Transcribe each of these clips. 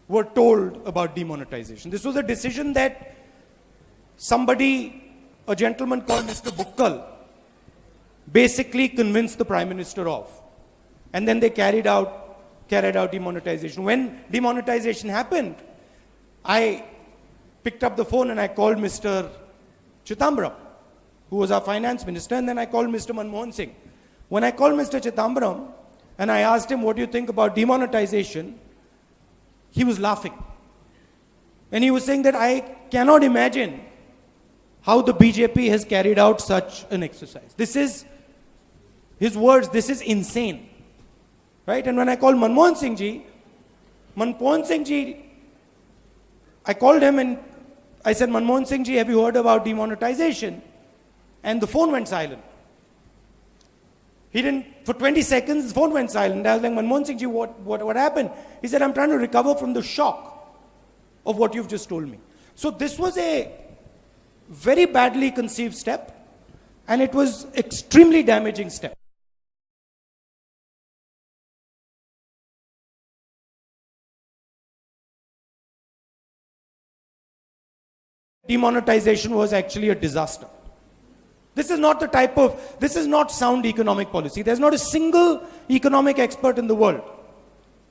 were told about demonetization. This was a decision that somebody, a gentleman called Mr. Bukkal, basically convinced the Prime Minister of. And then they carried out demonetization. When demonetization happened, I picked up the phone and I called Mr. Chidambaram, who was our finance minister, and then I called Mr. Manmohan Singh. When I called Mr. Chidambaram and I asked him, what do you think about demonetization? He was laughing. And he was saying that I cannot imagine how the BJP has carried out such an exercise. This is, his words, this is insane. Right? And when I called Manmohan Singh ji, I called him and I said, Manmohan Singh ji, have you heard about demonetization? And the phone went silent. He didn't, for 20 seconds, the phone went silent. I was like, Manmohan Singh ji, what happened? He said, I'm trying to recover from the shock of what you've just told me. So this was a very badly conceived step, and it was extremely damaging step. Demonetization was actually a disaster. This is not sound economic policy. There's not a single economic expert in the world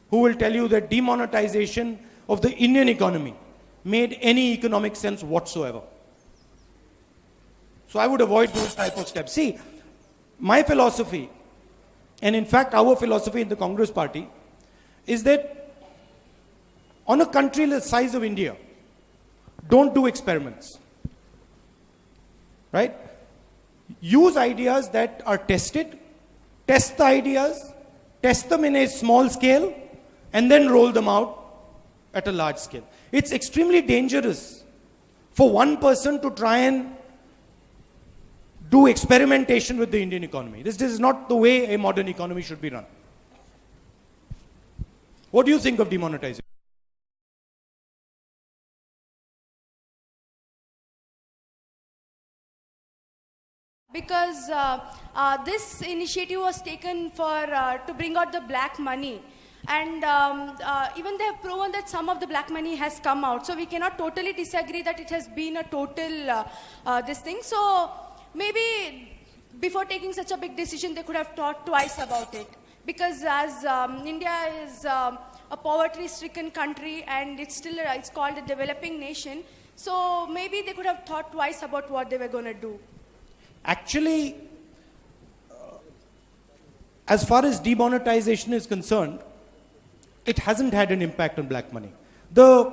who will tell you that demonetization of the Indian economy made any economic sense whatsoever. So I would avoid those type of steps. See, my philosophy, and in fact our philosophy in the Congress party, is that on a country the size of India, don't do experiments. Right? Use ideas that are tested, test the ideas, test them in a small scale, and then roll them out at a large scale. It's extremely dangerous for one person to try and do experimentation with the Indian economy. This is not the way a modern economy should be run. What do you think of demonetization? Because this initiative was taken for to bring out the black money, and even they have proven that some of the black money has come out. So we cannot totally disagree that it has been a total this thing. So maybe before taking such a big decision, they could have thought twice about it. Because as India is a poverty-stricken country, and it's called a developing nation. So maybe they could have thought twice about what they were going to do. Actually, as far as demonetization is concerned, it hasn't had an impact on black money. The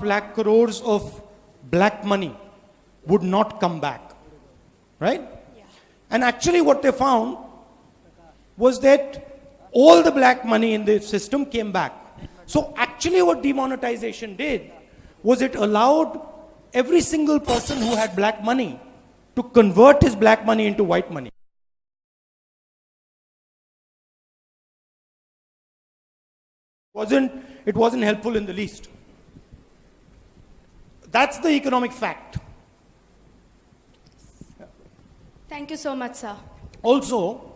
lakh crores of black money would not come back, right? Yeah. And actually what they found was that all the black money in the system came back. So actually what demonetization did was it allowed every single person who had black money to convert his black money into white money. It wasn't helpful in the least. That's the economic fact. Thank you so much, sir. Also,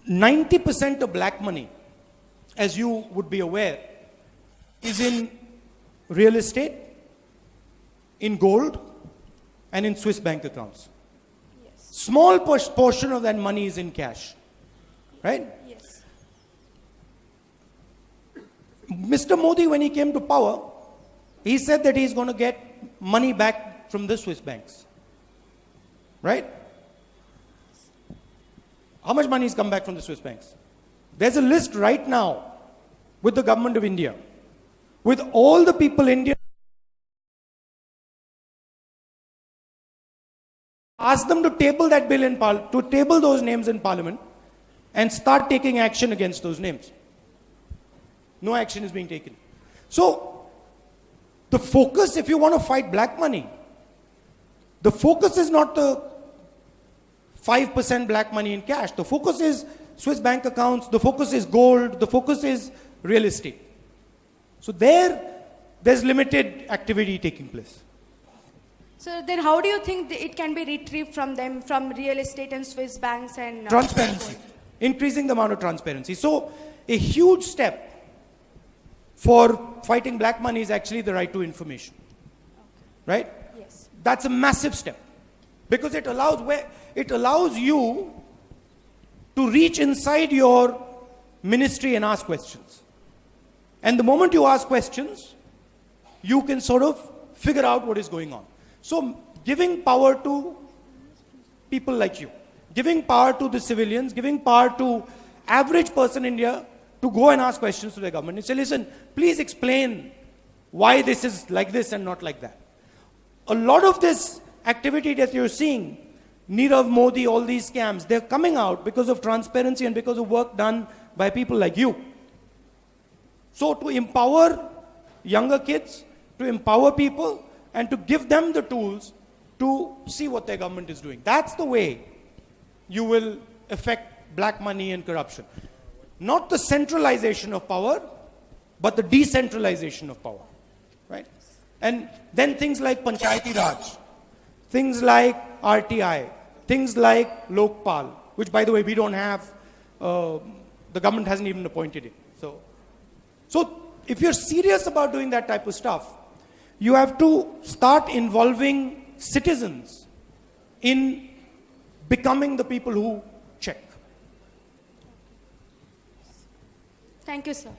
90% of black money, as you would be aware, is in real estate, in gold, and in Swiss bank accounts. Yes. Small portion of that money is in cash, right? Yes. Mr. Modi, when he came to power, he said that he's going to get money back from the Swiss banks, right? How much money has come back from the Swiss banks? There's a list right now with the government of India, with all the people in India. Ask them to table that bill in to table those names in Parliament and start taking action against those names. No action is being taken. So, the focus, if you want to fight black money, the focus is not the 5% black money in cash. The focus is Swiss bank accounts, the focus is gold, the focus is real estate. So there's limited activity taking place. So then how do you think it can be retrieved from them, from real estate and Swiss banks and... Transparency. Increasing the amount of transparency. So a huge step for fighting black money is actually the right to information. Right? Yes. That's a massive step. Because it allows you to reach inside your ministry and ask questions. And the moment you ask questions, you can sort of figure out what is going on. So giving power to people like you, giving power to the civilians, giving power to average person in India to go and ask questions to the government and say, listen, please explain why this is like this and not like that. A lot of this activity that you're seeing, Nirav Modi, all these scams, they're coming out because of transparency and because of work done by people like you. So to empower younger kids, to empower people, and to give them the tools to see what their government is doing. That's the way you will affect black money and corruption. Not the centralization of power, but the decentralization of power. Right? And then things like Panchayati Raj, things like RTI, things like Lokpal, which by the way we don't have, the government hasn't even appointed it. So if you're serious about doing that type of stuff, you have to start involving citizens in becoming the people who check. Thank you, sir.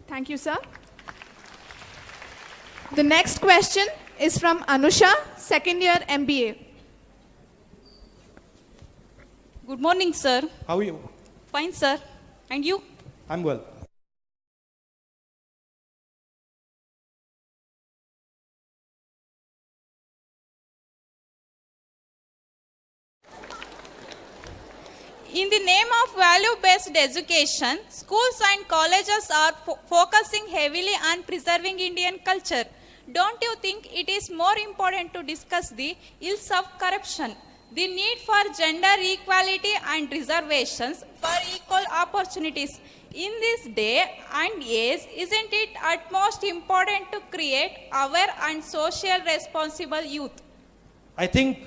Thank you, sir. The next question is from Anusha, second year MBA. Good morning, sir. How are you? Fine, sir. And you? I'm well. In the name of value-based education, schools and colleges are focusing heavily on preserving Indian culture. Don't you think it is more important to discuss the ills of corruption, the need for gender equality and reservations for equal opportunities? In this day and age, isn't it at most important to create aware and social responsible youth? I think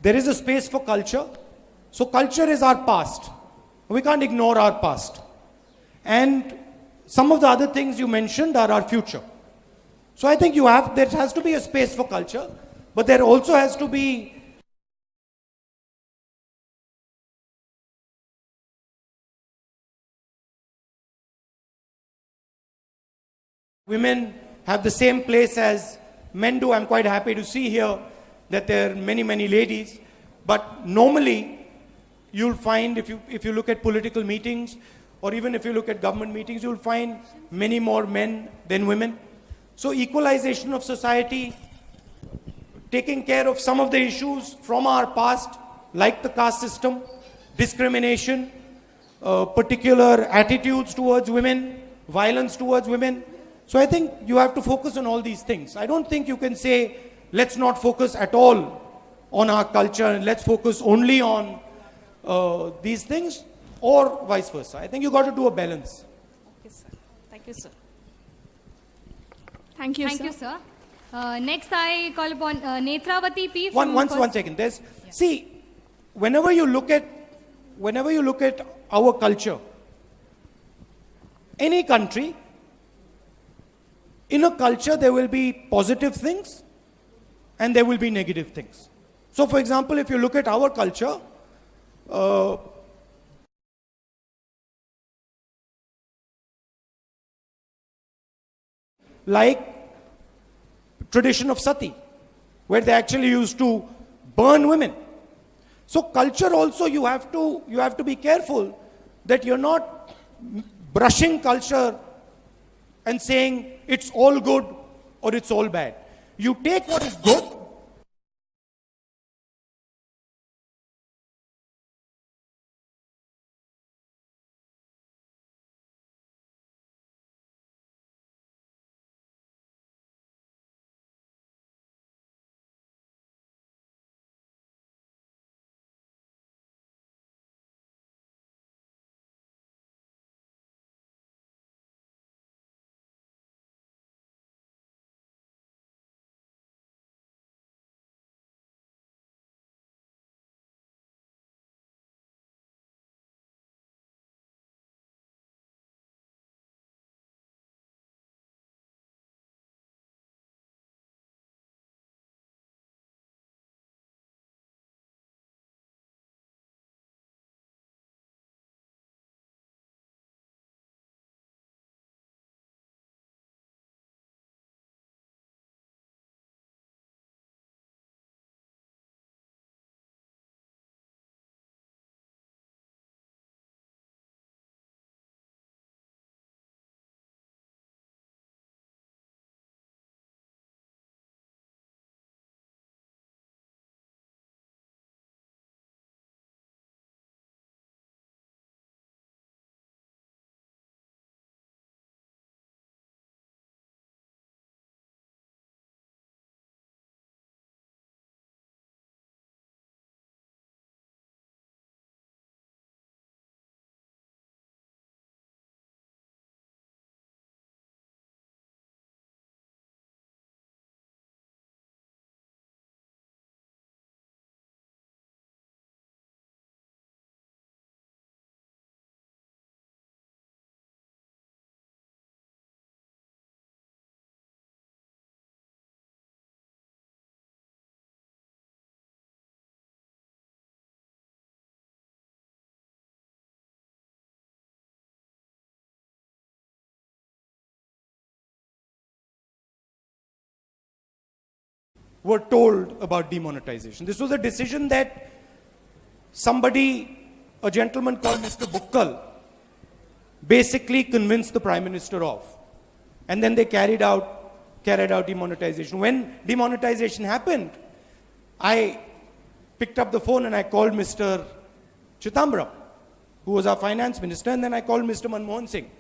there is a space for culture. So culture is our past. We can't ignore our past. And some of the other things you mentioned are our future. So I think there has to be a space for culture, but there also has to be women have the same place as men do. I'm quite happy to see here that there are many, many ladies. But normally, you'll find if you look at political meetings, or even if you look at government meetings, you'll find many more men than women. So equalization of society, taking care of some of the issues from our past, like the caste system, discrimination, particular attitudes towards women, violence towards women. So I think you have to focus on all these things. I don't think you can say, let's not focus at all on our culture and let's focus only on these things, or vice versa. I think you got to do a balance. Okay, sir. Thank you, sir. Thank you, Thank sir. you, sir. Next, I call upon Netravati P. One second. See, whenever you look at our culture, any country, in a culture there will be positive things and there will be negative things. So, for example, if you look at our culture, like tradition of sati, where they actually used to burn women. So culture also, you have to be careful that you're not brushing culture and saying it's all good or it's all bad. You take what is good were told about demonetization. This was a decision that somebody, a gentleman called Mr. Bukkal, basically convinced the Prime Minister of. And then they carried out demonetization. When demonetization happened, I picked up the phone and I called Mr. Chidambaram, who was our finance minister, and then I called Mr. Manmohan Singh.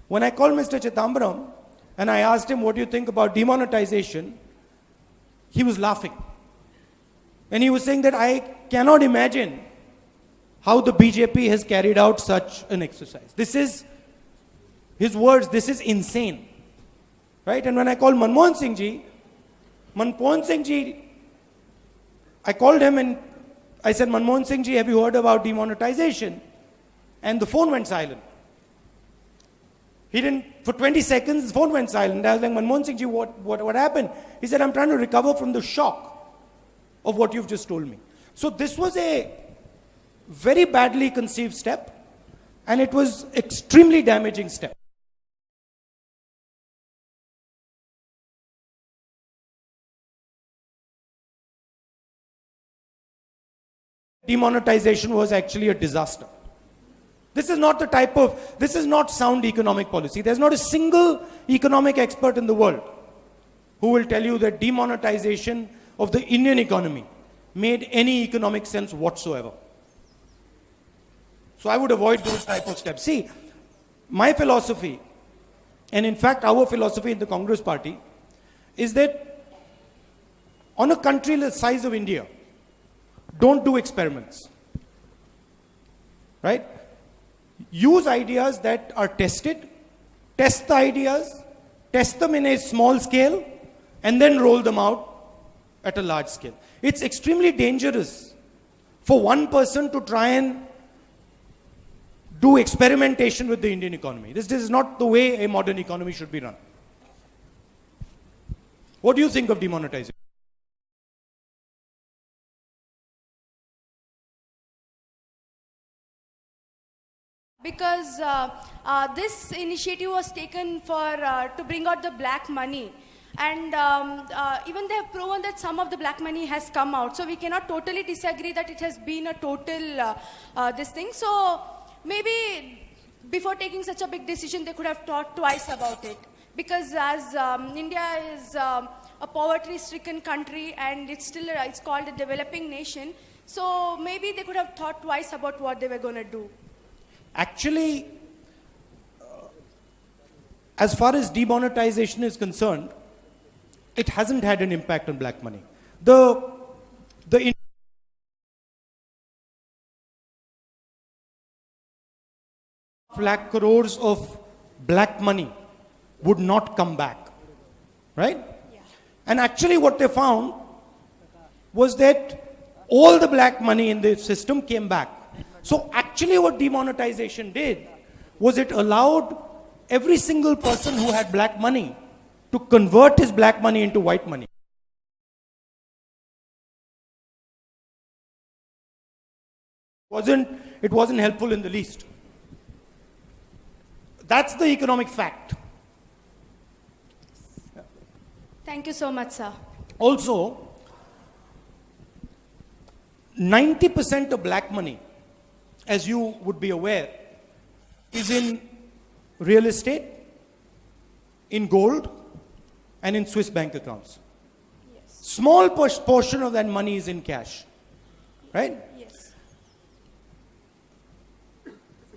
When I called Mr. Chidambaram and I asked him, what do you think about demonetization? He was laughing. And he was saying that I cannot imagine how the BJP has carried out such an exercise. This is, his words, this is insane. Right? And when I called Manmohan Singh ji, I called him and I said, Manmohan Singh ji, have you heard about demonetization? And the phone went silent. He didn't, for 20 seconds, the phone went silent. I was like, Manmohan Singh ji, what happened? He said, I'm trying to recover from the shock of what you've just told me. So this was a very badly conceived step, and it was extremely damaging step. Demonetization was actually a disaster. This is not sound economic policy. There's not a single economic expert in the world who will tell you that demonetization of the Indian economy made any economic sense whatsoever. So I would avoid those type of steps. See, my philosophy, and in fact our philosophy in the Congress party, is that on a country the size of India, don't do experiments. Right? Use ideas that are tested, test the ideas, test them in a small scale, and then roll them out at a large scale. It's extremely dangerous for one person to try and do experimentation with the Indian economy. This is not the way a modern economy should be run. What do you think of demonetization? Because this initiative was taken to bring out the black money. And even they have proven that some of the black money has come out. So we cannot totally disagree that it has been a total this thing. So maybe before taking such a big decision, they could have thought twice about it. Because as India is a poverty-stricken country and it's called a developing nation. So maybe they could have thought twice about what they were going to do. Actually, as far as demonetization is concerned, it hasn't had an impact on black money. The lakh crores of black money would not come back, right? Yeah. And actually what they found was that all the black money in the system came back. So actually what demonetization did was it allowed every single person who had black money to convert his black money into white money. It wasn't helpful in the least. That's the economic fact. Thank you so much, sir. Also, 90% of black money, as you would be aware, is in real estate, in gold, and in Swiss bank accounts. Yes. Small portion of that money is in cash. Right? Yes.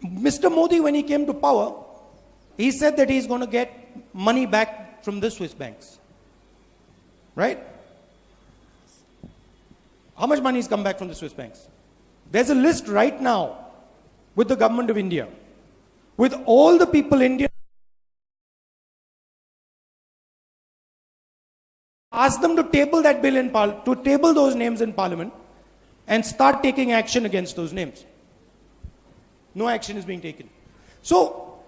Mr. Modi, when he came to power, he said that he's going to get money back from the Swiss banks. Right? How much money has come back from the Swiss banks? There's a list right now with the government of India, with all the people India. Ask them to table that bill to table those names in Parliament and start taking action against those names. No action is being taken. So,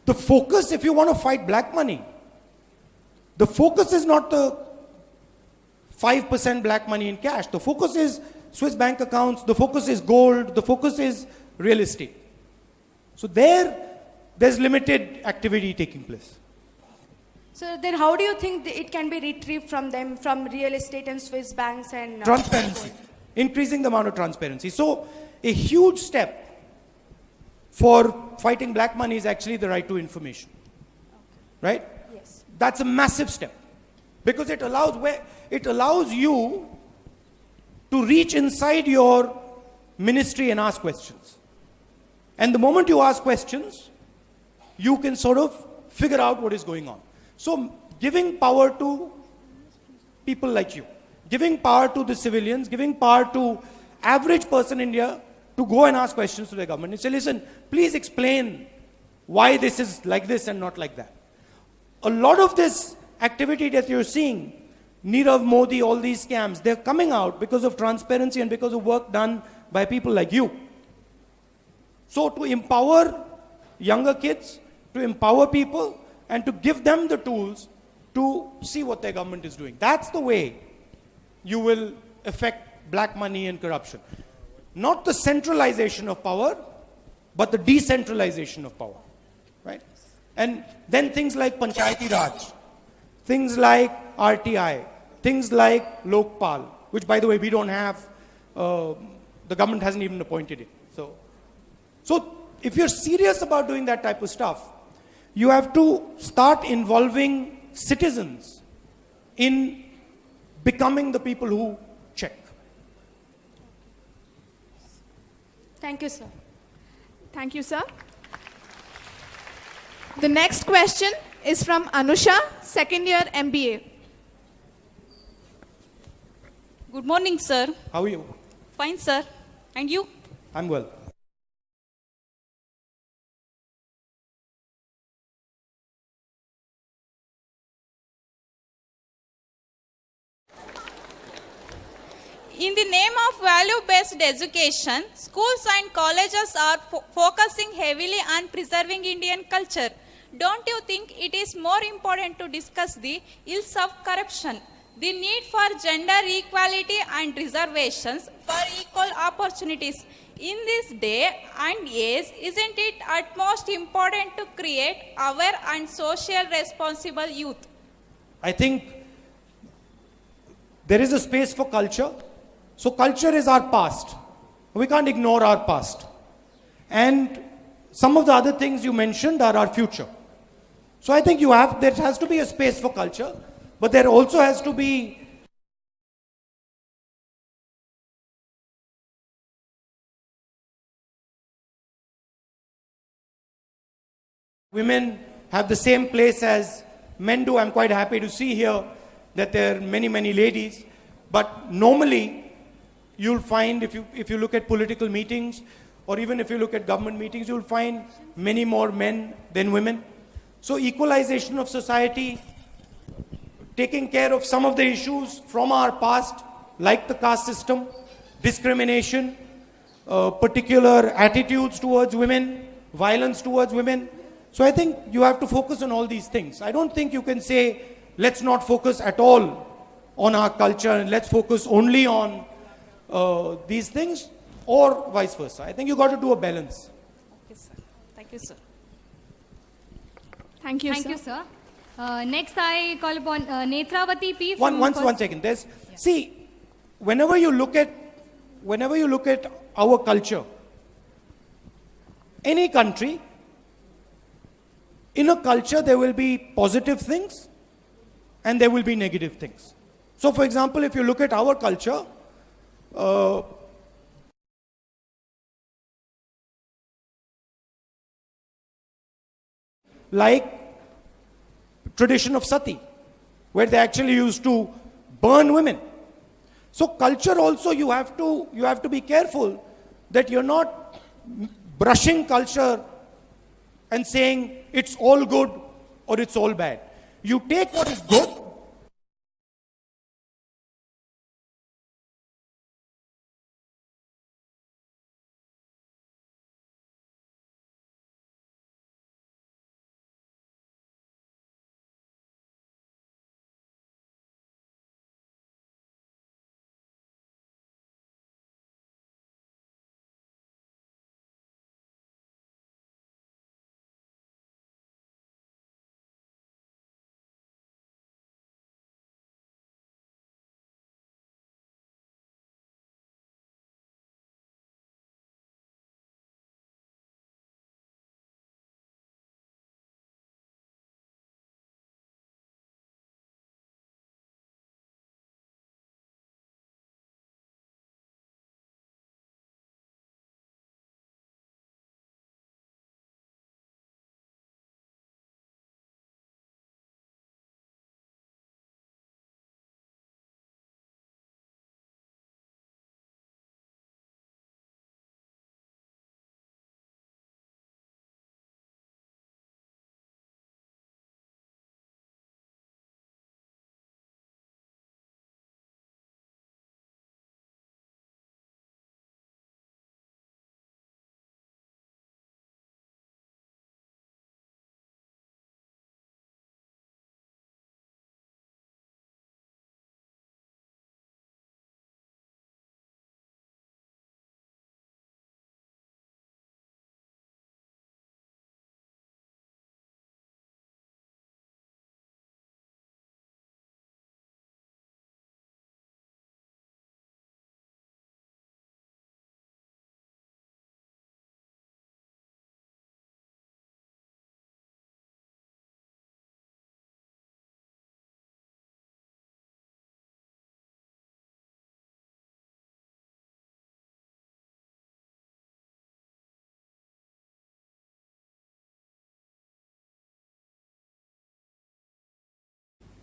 the focus, if you want to fight black money, the focus is not the 5% black money in cash. The focus is Swiss bank accounts, the focus is gold, the focus is real estate. So there's limited activity taking place. So then how do you think it can be retrieved from them, from real estate and Swiss banks and... Transparency. Increasing the amount of transparency. So a huge step for fighting black money is actually the right to information. Right? Yes. That's a massive step. Because it allows you to reach inside your ministry and ask questions. And the moment you ask questions, you can sort of figure out what is going on. So giving power to people like you, giving power to the civilians, giving power to average person in India to go and ask questions to the government and say, listen, please explain why this is like this and not like that. A lot of this activity that you're seeing, Nirav Modi, all these scams, they're coming out because of transparency and because of work done by people like you. So to empower younger kids, to empower people, and to give them the tools to see what their government is doing. That's the way you will affect black money and corruption. Not the centralization of power, but the decentralization of power. Right? And then things like Panchayati Raj, things like RTI, things like Lokpal, which by the way we don't have, the government hasn't even appointed it. So if you're serious about doing that type of stuff, you have to start involving citizens in becoming the people who check. Thank you, sir. Thank you, sir. The next question is from Anusha, second year MBA. Good morning, sir. How are you? Fine, sir. And you? I'm well. In the name of value-based education, schools and colleges are focusing heavily on preserving Indian culture. Don't you think it is more important to discuss the ills of corruption, the need for gender equality and reservations for equal opportunities? In this day and age, isn't it at most important to create aware and social responsible youth? I think there is a space for culture. So culture is our past. We can't ignore our past. And some of the other things you mentioned are our future. So I think there has to be a space for culture, but there also has to be women have the same place as men do. I'm quite happy to see here that there are many, many ladies. But normally, you'll find if you look at political meetings or even if you look at government meetings, you'll find many more men than women. So equalization of society, taking care of some of the issues from our past, like the caste system, discrimination, particular attitudes towards women, violence towards women. So I think you have to focus on all these things. I don't think you can say, let's not focus at all on our culture and let's focus only on these things, or vice versa. I think you got to do a balance. Okay, sir. Thank you, sir. Thank you, Thank sir. you, sir. Next, I call upon Netravati P. One second. See, whenever you look at our culture, any country, in a culture there will be positive things and there will be negative things. So, for example, if you look at our culture, like tradition of sati, where they actually used to burn women. So culture also, you have to be careful that you're not brushing culture and saying it's all good or it's all bad. You take what is good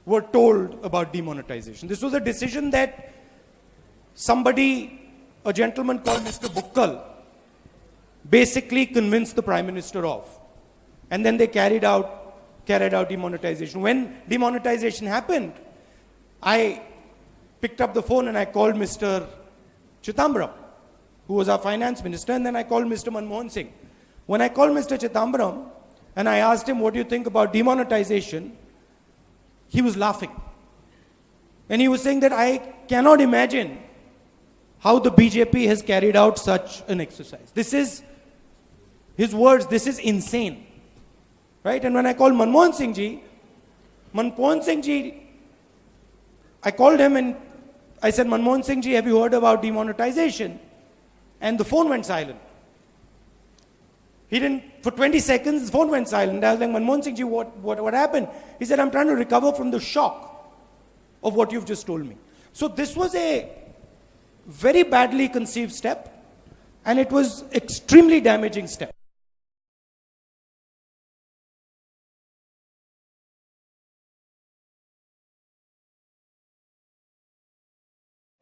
were told about demonetization. This was a decision that somebody, a gentleman called Mr. Bukkal, basically convinced the Prime Minister of. And then they carried out demonetization. When demonetization happened, I picked up the phone and I called Mr. Chidambaram, who was our finance minister, and then I called Mr. Manmohan Singh. When I called Mr. Chidambaram and I asked him, what do you think about demonetization? He was laughing. And he was saying that I cannot imagine how the BJP has carried out such an exercise. This is, his words, this is insane. Right? And when I called Manmohan Singh ji, I called him and I said, Manmohan Singh ji, have you heard about demonetization? And the phone went silent. He didn't, for 20 seconds, the phone went silent. I was like, Manmohan Singh ji, what happened? He said, I'm trying to recover from the shock of what you've just told me. So this was a very badly conceived step, and it was extremely damaging step.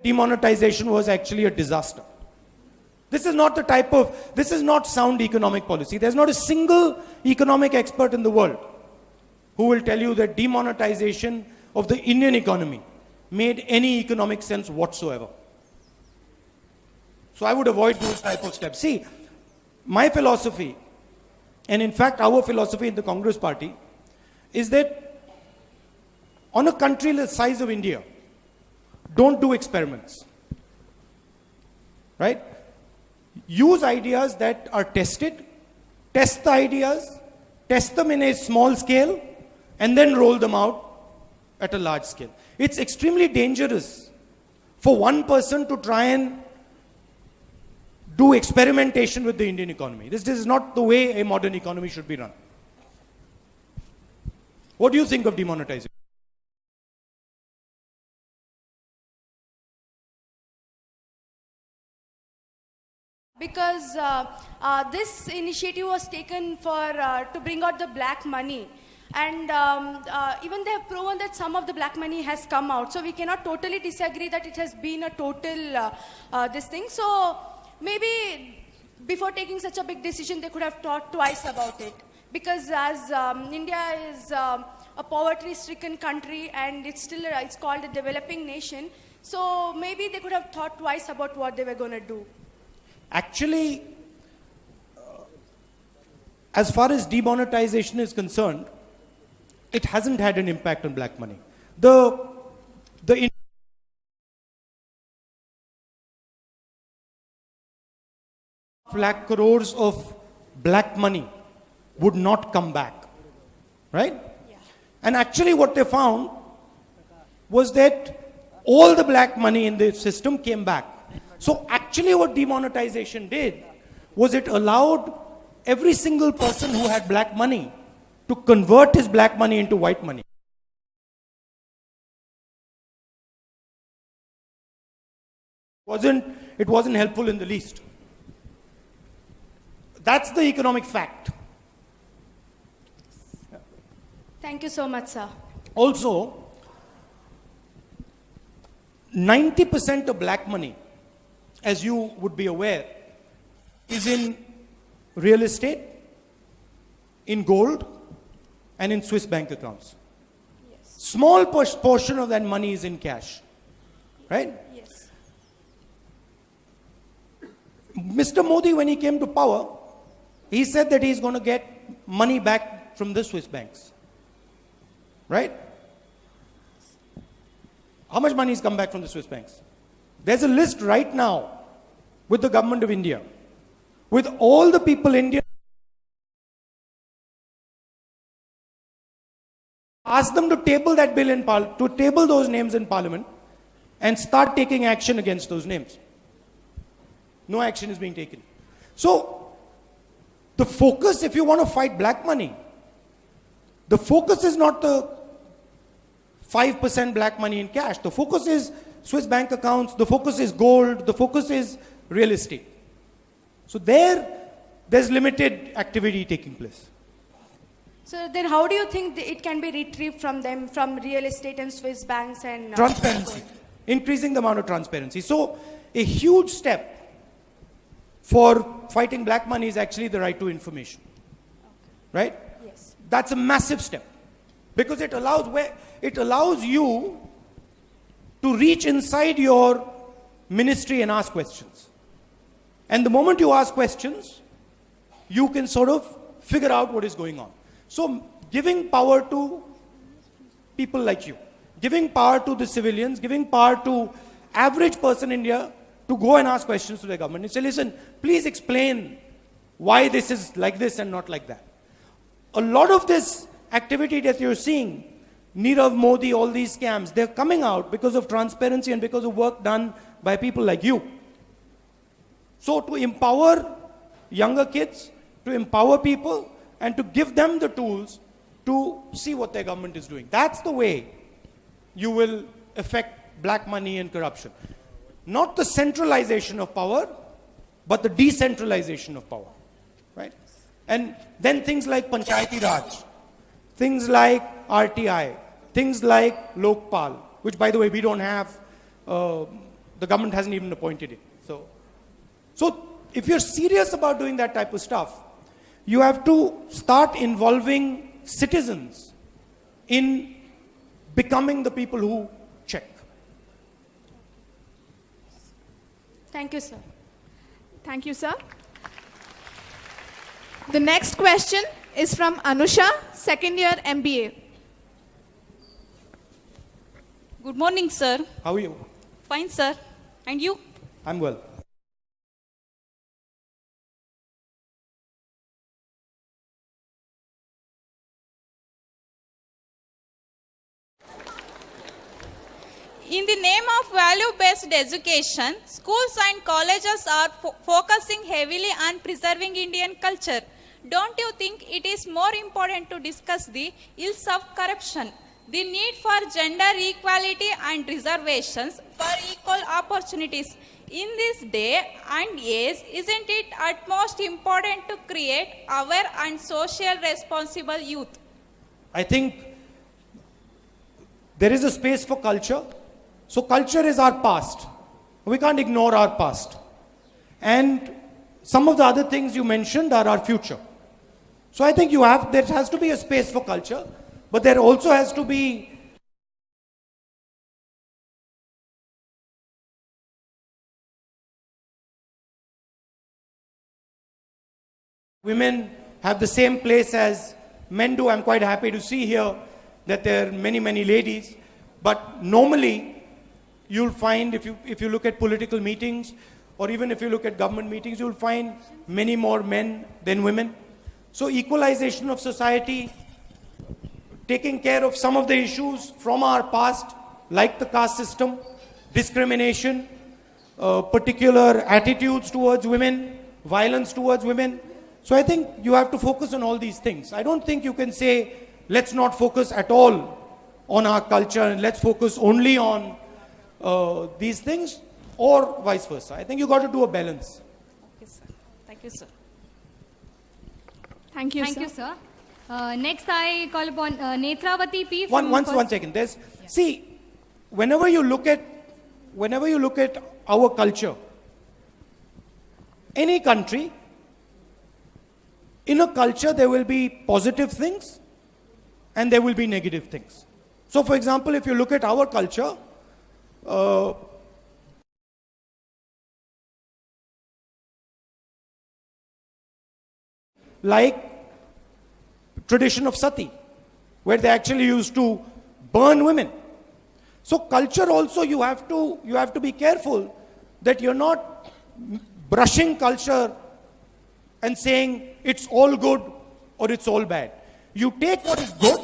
Demonetization was actually a disaster. This is not sound economic policy. There's not a single economic expert in the world who will tell you that demonetization of the Indian economy made any economic sense whatsoever. So I would avoid those type of steps. See, my philosophy, and in fact our philosophy in the Congress party, is that on a country the size of India, don't do experiments. Right? Use ideas that are tested, test the ideas, test them in a small scale, and then roll them out at a large scale. It's extremely dangerous for one person to try and do experimentation with the Indian economy. This is not the way a modern economy should be run. What do you think of demonetization? Because this initiative was taken to bring out the black money. And even they have proven that some of the black money has come out. So we cannot totally disagree that it has been a total this thing. So maybe before taking such a big decision, they could have thought twice about it. Because as India is a poverty-stricken country and it's called a developing nation. So maybe they could have thought twice about what they were going to do. Actually, as far as demonetization is concerned, it hasn't had an impact on black money. The lakh crores of black money would not come back, right? Yeah. And actually what they found was that all the black money in the system came back. So actually what demonetization did was it allowed every single person who had black money to convert his black money into white money. It wasn't helpful in the least. That's the economic fact. Thank you so much, sir. Also, 90% of black money, as you would be aware, is in real estate, in gold, and in Swiss bank accounts. Yes. Small portion of that money is in cash, right? Yes. Mr. Modi, when he came to power, he said that he's going to get money back from the Swiss banks, right? How much money has come back from the Swiss banks? There's a list right now with the government of India, with all the people India. Ask them to table that bill to table those names in Parliament and start taking action against those names. No action is being taken. So, the focus, if you want to fight black money, the focus is not the 5% black money in cash. The focus is Swiss bank accounts, the focus is gold, the focus is real estate. So there's limited activity taking place. So then how do you think it can be retrieved from them, from real estate and Swiss banks and... Transparency. Increasing the amount of transparency. So a huge step for fighting black money is actually the right to information. Right? Yes. That's a massive step. Because it allows you to reach inside your ministry and ask questions. And the moment you ask questions, you can sort of figure out what is going on. So giving power to people like you, giving power to the civilians, giving power to average person in India to go and ask questions to the government and say, listen, please explain why this is like this and not like that. A lot of this activity that you're seeing, Nirav Modi, all these scams, they're coming out because of transparency and because of work done by people like you. So to empower younger kids, to empower people, and to give them the tools to see what their government is doing. That's the way you will affect black money and corruption. Not the centralization of power, but the decentralization of power. Right? And then things like Panchayati Raj, things like RTI, things like Lokpal, which by the way we don't have, the government hasn't even appointed it. So if you're serious about doing that type of stuff, you have to start involving citizens in becoming the people who check. Thank you, sir. Thank you, sir. The next question is from Anusha, second year MBA. Good morning, sir. How are you? Fine, sir. And you? I'm well. In the name of value-based education, schools and colleges are focusing heavily on preserving Indian culture. Don't you think it is more important to discuss the ills of corruption, the need for gender equality and reservations for equal opportunities? In this day and age, isn't it at most important to create aware and social responsible youth? I think there is a space for culture. So culture is our past. We can't ignore our past. And some of the other things you mentioned are our future. So I think there has to be a space for culture, but there also has to be women have the same place as men do. I'm quite happy to see here that there are many, many ladies. But normally, you'll find if you look at political meetings, or even if you look at government meetings, you'll find many more men than women. So equalization of society, taking care of some of the issues from our past, like the caste system, discrimination, particular attitudes towards women, violence towards women. So I think you have to focus on all these things. I don't think you can say, let's not focus at all on our culture and let's focus only on these things, or vice versa. I think you got to do a balance. Okay, sir. Thank you, sir. Thank you, Thank sir. you, sir. Next, I call upon Netravati P. from One first- second. See, whenever you look at our culture, any country, in a culture there will be positive things and there will be negative things. So, for example, if you look at our culture, like tradition of sati, where they actually used to burn women. So culture also, you have to be careful that you're not brushing culture and saying it's all good or it's all bad. You take what is good